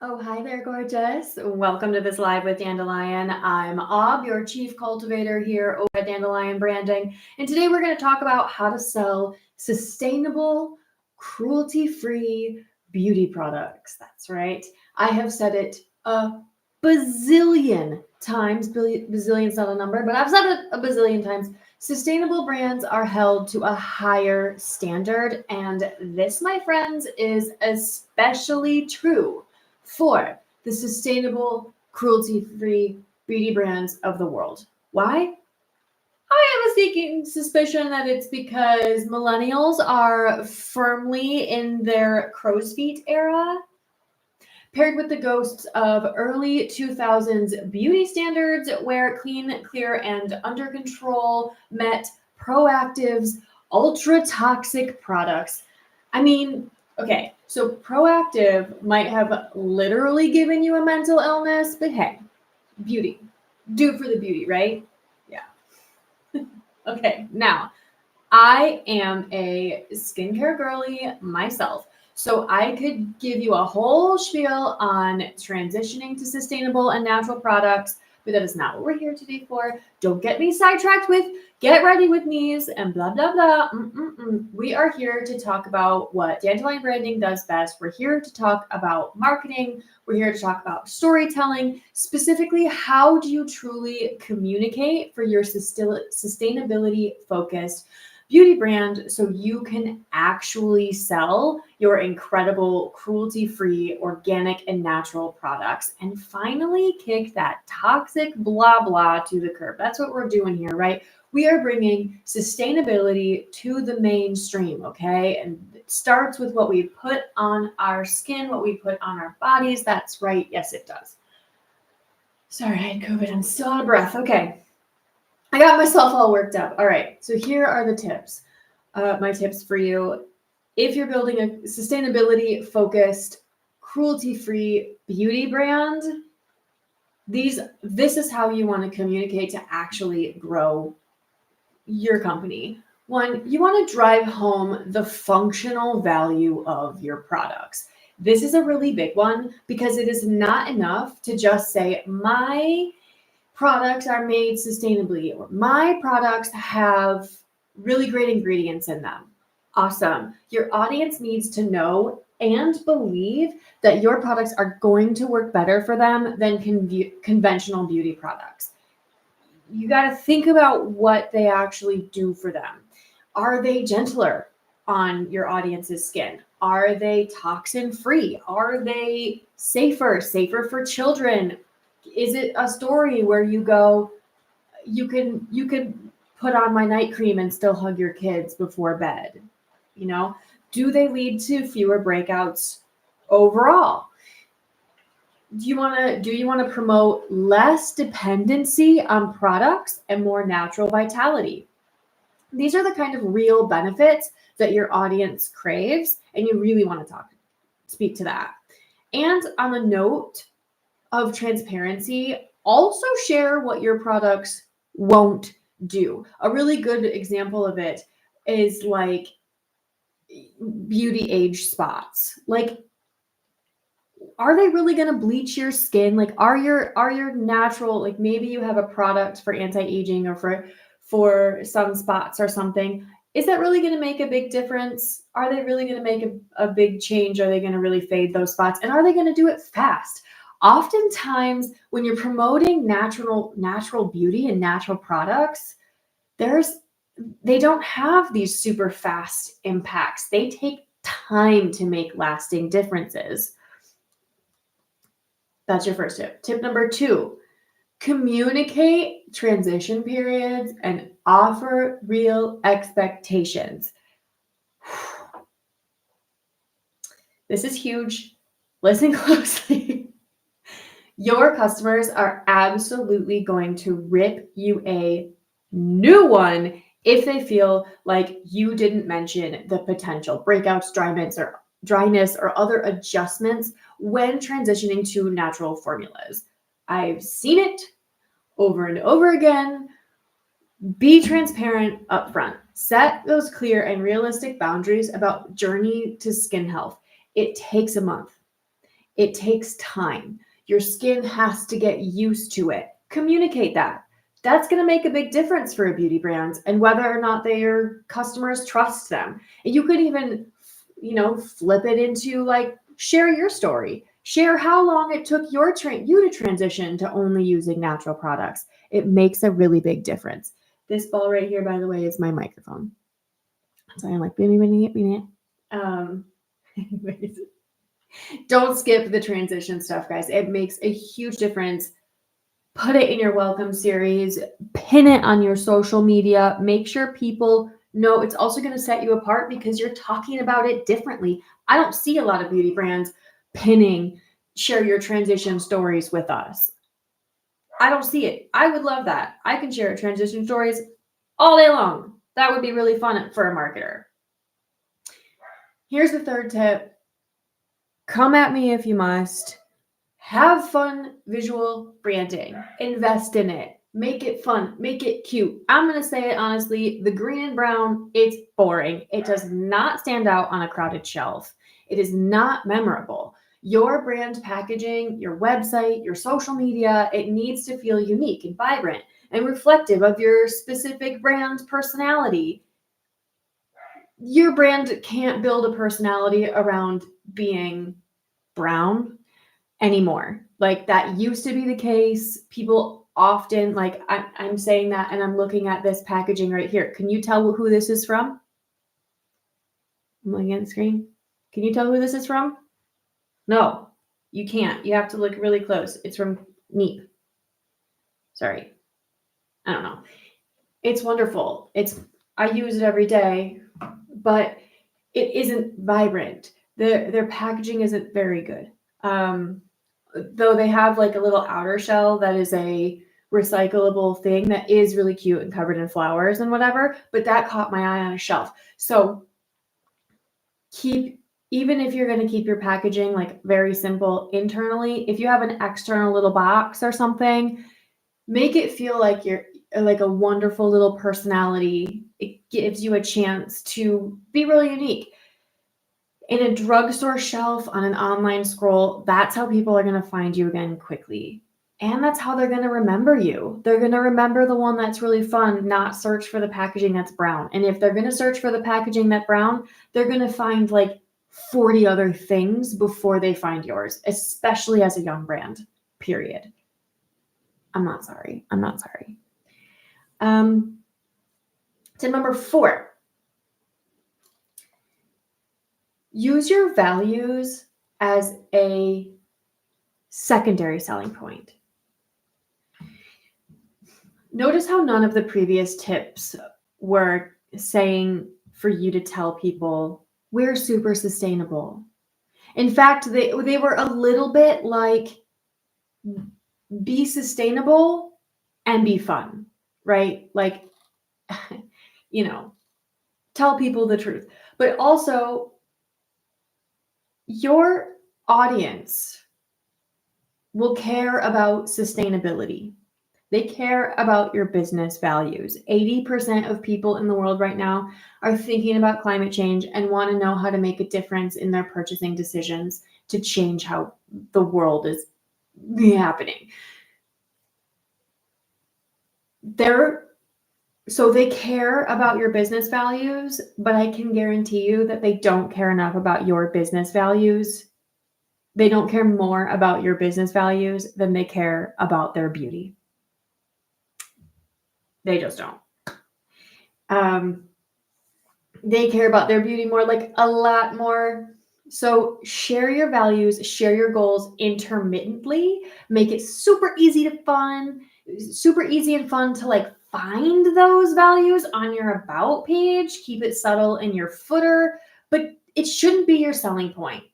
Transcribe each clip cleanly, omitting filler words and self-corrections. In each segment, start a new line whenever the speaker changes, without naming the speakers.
Oh, hi there, gorgeous. Welcome to this live with Dandelion. I'm Ob, your chief cultivator here over at Dandelion Branding. And today we're going to talk about how to sell sustainable, cruelty-free beauty products. That's right. I have said it a bazillion times. Bazillion's not a number, but I've said it a bazillion times. Sustainable brands are held to a higher standard. And this, my friends, is especially true for the sustainable, cruelty-free beauty brands of the world. Why? I have a sneaking suspicion that it's because millennials are firmly in their crow's feet era, paired with the ghosts of early 2000s beauty standards where clean, clear, and under control met Proactive's ultra toxic products. I mean, okay, so Proactive might have literally given you a mental illness, but hey, beauty. Do it for the beauty, right? Yeah. Okay, now I am a skincare girly myself. So I could give you a whole spiel on transitioning to sustainable and natural products, but that is not what we're here today for. Don't get me sidetracked with get ready with me's and blah, blah, blah. We are here to talk about what Dandelion Branding does best. We're here to talk about marketing. We're here to talk about storytelling. Specifically, how do you truly communicate for your sustainability focused beauty brand so you can actually sell your incredible cruelty-free organic and natural products and finally kick that toxic blah blah to the curb. That's what we're doing here, right? We are bringing sustainability to the mainstream, okay? And it starts with what we put on our skin, what we put on our bodies. That's right. Yes, it does. Sorry, I had COVID. I'm still out of breath. Okay. I got myself all worked up. All right, so here are the tips. My tips for you. If you're building a sustainability-focused, cruelty-free beauty brand, this is how you want to communicate to actually grow your company. One, you want to drive home the functional value of your products. This is a really big one because it is not enough to just say, my products are made sustainably, or my products have really great ingredients in them. Awesome. Your audience needs to know and believe that your products are going to work better for them than conventional beauty products. You got to think about what they actually do for them. Are they gentler on your audience's skin? Are they toxin free? Are they safer for children? Is it a story where you go, you can put on my night cream and still hug your kids before bed? You know, do they lead to fewer breakouts overall? Do you want to promote less dependency on products and more natural vitality? These are the kind of real benefits that your audience craves, and you really want to speak to that. And on a note of transparency, also share what your products won't do. A really good example of it is like beauty age spots. Like, are they really going to bleach your skin? Like, are your natural, like maybe you have a product for anti-aging or for sunspots or something. Is that really going to make a big difference? Are they really going to make a big change? Are they going to really fade those spots? And are they going to do it fast? Oftentimes, when you're promoting natural beauty and natural products, they don't have these super fast impacts. They take time to make lasting differences. That's your first tip. Tip number 2, communicate transition periods and offer real expectations. This is huge. Listen closely. Your customers are absolutely going to rip you a new one if they feel like you didn't mention the potential breakouts, dryness, or other adjustments when transitioning to natural formulas. I've seen it over and over again. Be transparent upfront. Set those clear and realistic boundaries about journey to skin health. It takes a month. It takes time. Your skin has to get used to it. Communicate that. That's going to make a big difference for a beauty brand and whether or not their customers trust them. And you could even, flip it into like share your story. Share how long it took you to transition to only using natural products. It makes a really big difference. This ball right here, by the way, is my microphone. So I'm like, anyways, don't skip the transition stuff, guys. It makes a huge difference. Put it in your welcome series, pin it on your social media, make sure people know. It's also going to set you apart because you're talking about it differently. I don't see a lot of beauty brands pinning, share your transition stories with us. I don't see it. I would love that. I can share transition stories all day long. That would be really fun for a marketer. Here's the third tip. Come at me if you must. Have fun visual branding. Invest in it. Make it fun. Make it cute. I'm going to say it honestly. The green and brown, it's boring. It does not stand out on a crowded shelf. It is not memorable. Your brand packaging, your website, your social media, it needs to feel unique and vibrant and reflective of your specific brand personality. Your brand can't build a personality around being brown anymore. Like that used to be the case. People often, like I'm saying that and I'm looking at this packaging right here. Can you tell who this is from? I'm looking at the screen. Can you tell who this is from? No, you can't. You have to look really close. It's from Neep. Sorry. I don't know. It's wonderful. I use it every day, but it isn't vibrant. Their packaging isn't very good. Though they have like a little outer shell that is a recyclable thing that is really cute and covered in flowers and whatever, but that caught my eye on a shelf. So even if you're going to keep your packaging like very simple internally, if you have an external little box or something, make it feel like you're like a wonderful little personality. It gives you a chance to be really unique. In a drugstore shelf, on an online scroll, that's how people are going to find you again quickly. And that's how they're going to remember you. They're going to remember the one that's really fun, not search for the packaging that's brown. And if they're going to search for the packaging that's brown, they're going to find like 40 other things before they find yours, especially as a young brand, period. I'm not sorry. Tip number 4. Use your values as a secondary selling point. Notice how none of the previous tips were saying for you to tell people we're super sustainable. In fact, they were a little bit like be sustainable and be fun, right? Like, tell people the truth. But also, your audience will care about sustainability. They care about your business values. 80% of people in the world right now are thinking about climate change and want to know how to make a difference in their purchasing decisions to change how the world is happening. So they care about your business values, but I can guarantee you that they don't care enough about your business values. They don't care more about your business values than they care about their beauty. They just don't. They care about their beauty more, like a lot more. So share your values, share your goals intermittently, make it super easy and fun to like find those values on your about page. Keep it subtle in your footer, but it shouldn't be your selling point.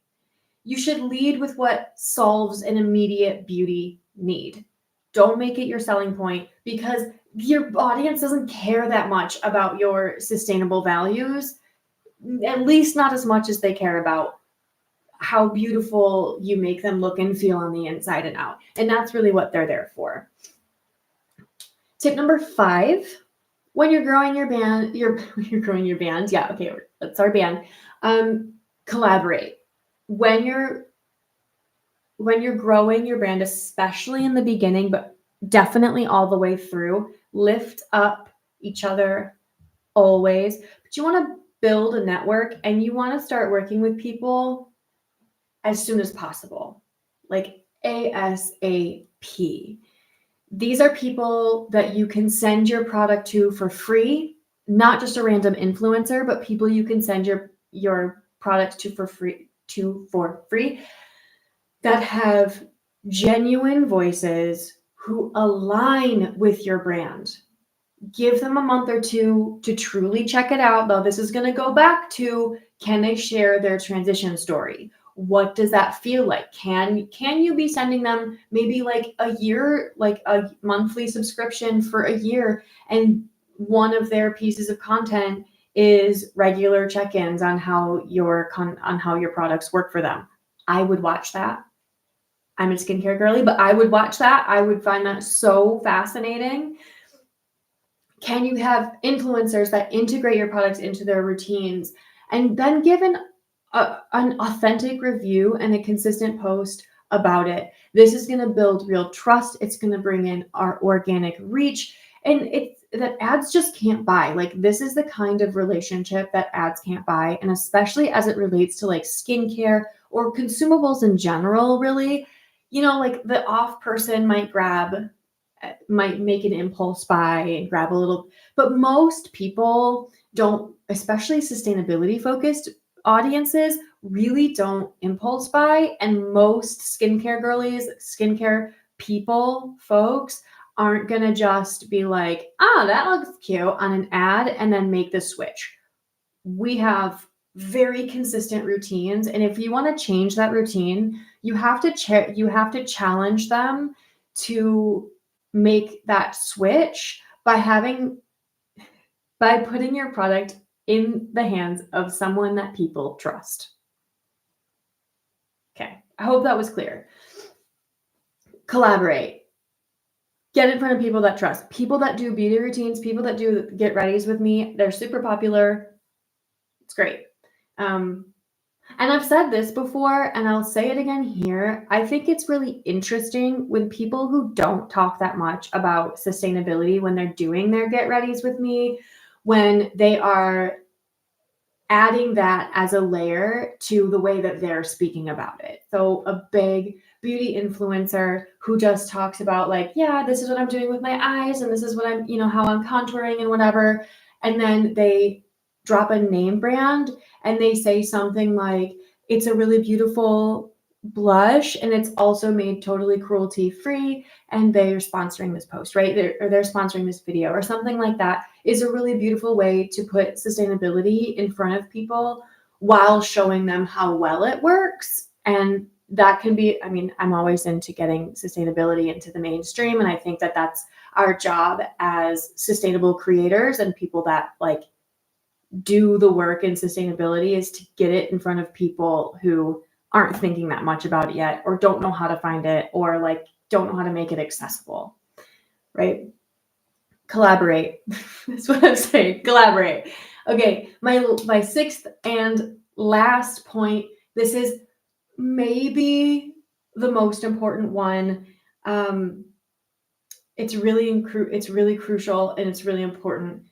You should lead with what solves an immediate beauty need. Don't make it your selling point because your audience doesn't care that much about your sustainable values, at least not as much as they care about how beautiful you make them look and feel on the inside and out. And that's really what they're there for. Tip number 5, when you're growing your band, yeah, okay, that's our band, collaborate. When you're when you're growing your brand, especially in the beginning, but definitely all the way through, lift up each other always. But you want to build a network and you want to start working with people as soon as possible, like ASAP. These are people that you can send your product to for free, not just a random influencer, but people you can send your product to for free that have genuine voices who align with your brand. Give them a month or two to truly check it out. Though this is going to go back to, can they share their transition story? What does that feel like? Can you be sending them maybe like a year, like a monthly subscription for a year, and one of their pieces of content is regular check-ins on how your products work for them? I would watch that. I'm a skincare girly, but I would watch that. I would find that so fascinating. Can you have influencers that integrate your products into their routines and then give an authentic review and a consistent post about it? This is going to build real trust. It's going to bring in our organic reach, and it's that ads just can't buy. Like, this is the kind of relationship that ads can't buy, and especially as it relates to like skincare or consumables in general, really. Like the off person might make an impulse buy and grab a little, but most people don't, especially sustainability focused audiences, really don't impulse buy. And most skincare girlies, skincare folks aren't going to just be like, that looks cute on an ad and then make the switch. We have very consistent routines. And if you want to change that routine, you have to challenge them to make that switch by putting your product in the hands of someone that people trust. Okay, I hope that was clear. Collaborate. Get in front of people that trust. People that do beauty routines, people that do get readies with me, they're super popular. It's great. And I've said this before, and I'll say it again here. I think it's really interesting when people who don't talk that much about sustainability, when they're doing their get readies with me, when they are adding that as a layer to the way that they're speaking about it. So a big beauty influencer who just talks about like, yeah, this is what I'm doing with my eyes, and this is what I'm, how I'm contouring and whatever. And then they drop a name brand and they say something like, it's a really beautiful blush and it's also made totally cruelty-free, and they're sponsoring this post, right? They're sponsoring this video or something like that, is a really beautiful way to put sustainability in front of people while showing them how well it works. And that can be, I'm always into getting sustainability into the mainstream. And I think that that's our job as sustainable creators and people that like do the work in sustainability, is to get it in front of people who aren't thinking that much about it yet, or don't know how to find it, or like don't know how to make it accessible, right? Collaborate. That's what I'm saying. Collaborate. Okay, my sixth and last point. This is maybe the most important one. It's really crucial and it's really important.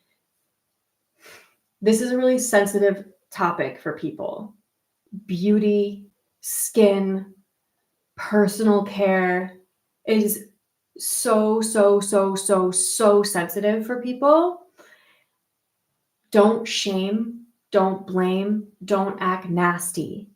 This is a really sensitive topic for people. Beauty, skin, personal care is so sensitive for people. Don't shame, don't blame, don't act nasty.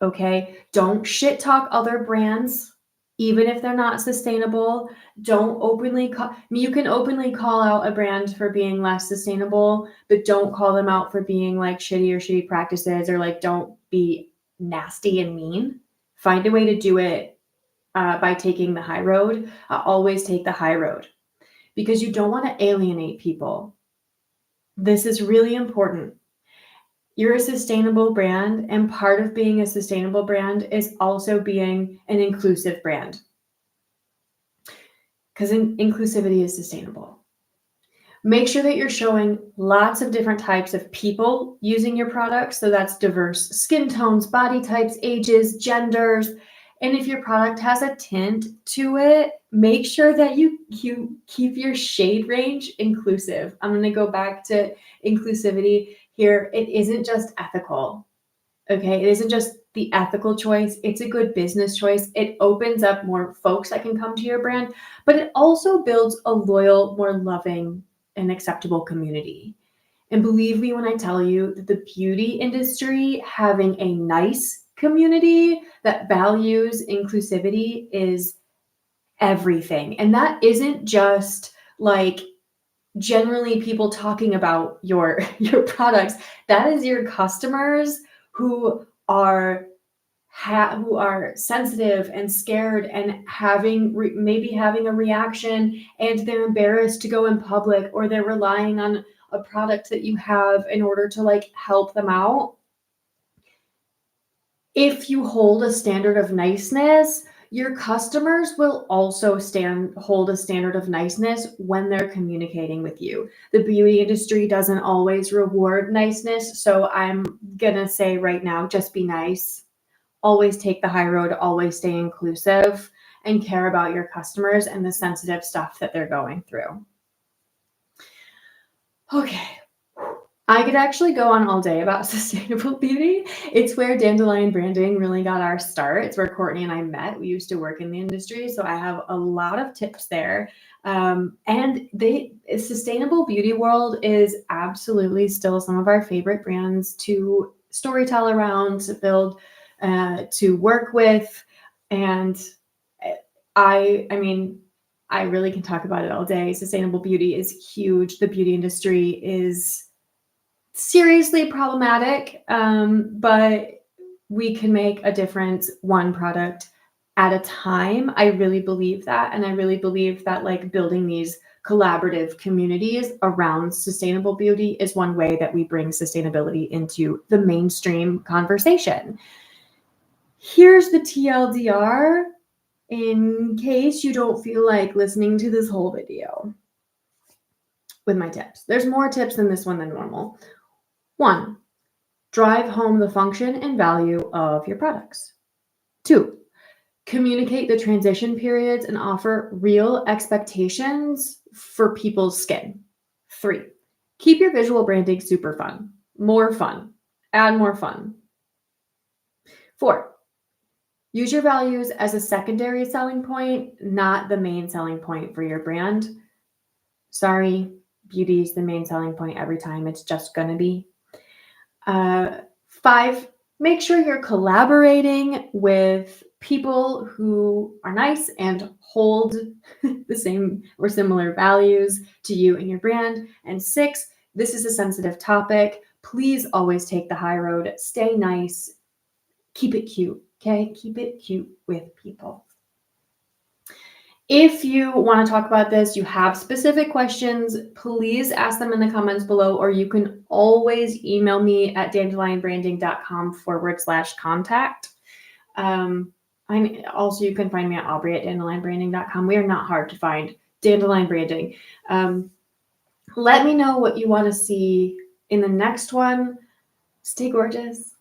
Okay? Don't shit talk other brands, even if they're not sustainable. Don't openly you can openly call out a brand for being less sustainable, but don't call them out for being like shitty practices, or like don't be nasty and mean. Find a way to do it by taking the high road. Always take the high road, because you don't want to alienate people. This is really important. You're a sustainable brand, and part of being a sustainable brand is also being an inclusive brand, because inclusivity is sustainable. Make sure that you're showing lots of different types of people using your products. So that's diverse skin tones, body types, ages, genders, And if your product has a tint to it, make sure that you keep your shade range inclusive. I'm going to go back to inclusivity here. It isn't just ethical. Okay, it isn't just the ethical choice, it's a good business choice. It opens up more folks that can come to your brand, but it also builds a loyal, more loving, and acceptable community. And believe me when I tell you that the beauty industry having a nice community that values inclusivity is everything. And that isn't just like generally people talking about your products. That is your customers who are sensitive and scared and maybe having a reaction, and they're embarrassed to go in public, or they're relying on a product that you have in order to like help them out. If you hold a standard of niceness, your customers will also hold a standard of niceness when they're communicating with you. The beauty industry doesn't always reward niceness, so I'm gonna say right now, just be nice. Always take the high road, always stay inclusive, and care about your customers and the sensitive stuff that they're going through. Okay. I could actually go on all day about sustainable beauty. It's where Dandelion Branding really got our start. It's where Courtney and I met. We used to work in the industry, so I have a lot of tips there. And sustainable beauty world is absolutely still some of our favorite brands to storytell around, to build, to work with. And I mean, I really can talk about it all day. Sustainable beauty is huge. The beauty industry is seriously problematic, but we can make a difference one product at a time. I really believe that. And I really believe that like building these collaborative communities around sustainable beauty is one way that we bring sustainability into the mainstream conversation. Here's the TLDR in case you don't feel like listening to this whole video with my tips. There's more tips in this one than normal. 1, drive home the function and value of your products. 2, communicate the transition periods and offer real expectations for people's skin. 3, keep your visual branding super fun. More fun. Add more fun. 4, use your values as a secondary selling point, not the main selling point for your brand. Sorry, beauty is the main selling point every time. It's just going to be. 5, make sure you're collaborating with people who are nice and hold the same or similar values to you and your brand. And 6, this is a sensitive topic. Please always take the high road. Stay nice. Keep it cute, okay? Keep it cute with people. If you want to talk about this, you have specific questions, please ask them in the comments below, or you can always email me at dandelionbranding.com/contact. Also, you can find me at aubrey@dandelionbranding.com. We are not hard to find. Dandelion Branding. Let me know what you want to see in the next one. Stay gorgeous.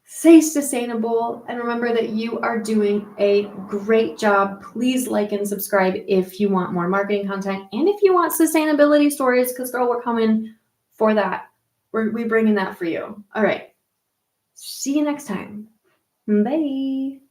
Stay sustainable, and remember that you are doing a great job. Please like and subscribe if you want more marketing content and if you want sustainability stories, because girl, we're coming for that. We're bringing that for you. All right. See you next time. Bye.